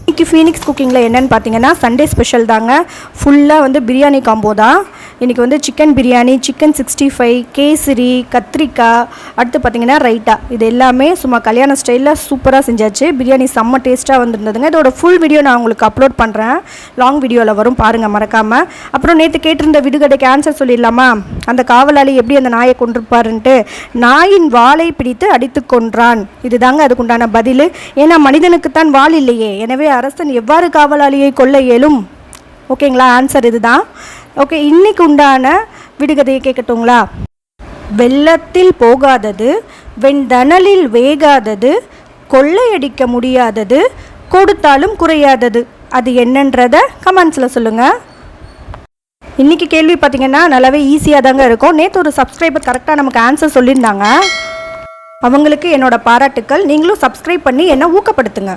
இன்றைக்கி ஃபீனிக்ஸ் குக்கிங்கில் என்னென்னு பார்த்தீங்கன்னா சண்டே ஸ்பெஷல் தாங்க. ஃபுல்லாக வந்து பிரியாணி காம்போ தான். இன்றைக்கி வந்து சிக்கன் பிரியாணி, சிக்கன் 65, கேசரி, கத்திரிக்காய், அடுத்து பார்த்திங்கன்னா ரைட்டா, இது எல்லாமே சும்மா கல்யாண ஸ்டைலில் சூப்பராக செஞ்சாச்சு. பிரியாணி செம்ம டேஸ்ட்டாக வந்துருந்ததுங்க. இதோட ஃபுல் வீடியோ நான் உங்களுக்கு அப்லோட் பண்ணுறேன், லாங் வீடியோவில் வரும், பாருங்கள் மறக்காமல். அப்புறம் நேற்று கேட்டிருந்த விடுகதைக்கு ஆன்சர் சொல்லிடலாமா? அந்த காவலாளி எப்படி அந்த நாயை கொண்டிருப்பாருன்ட்டு, நாயின் வாலை பிடித்து அடித்து கொன்றான். இதுதாங்க அதுக்குண்டான பதில். ஏன்னா மனிதனுக்குத்தான் வால் இல்லையே, எனவே அரசன் எவ்வாறு காவலாளியை கொல்ல இயலும்? ஓகேங்களா, ஆன்சர் இதுதான். ஓகே, இன்னைக்கு உண்டான விடுகதையை கேட்கட்டுங்களா? வெள்ளத்தில் போகாதது, வெண்தணலில் வேகாதது, கொள்ளையடிக்க முடியாதது, கொடுத்தாலும் குறையாதது, அது என்னன்றத கமெண்ட்ஸில் சொல்லுங்கள். இன்றைக்கி கேள்வி பார்த்திங்கன்னா நல்லாவே ஈஸியாக தாங்க இருக்கும். நேற்று ஒரு சப்ஸ்கிரைபர் கரெக்டாக நமக்கு ஆன்சர் சொல்லியிருந்தாங்க. அவங்களுக்கு என்னோடய பாராட்டுக்கள். நீங்களும் சப்ஸ்கிரைப் பண்ணி என்னை ஊக்கப்படுத்துங்க.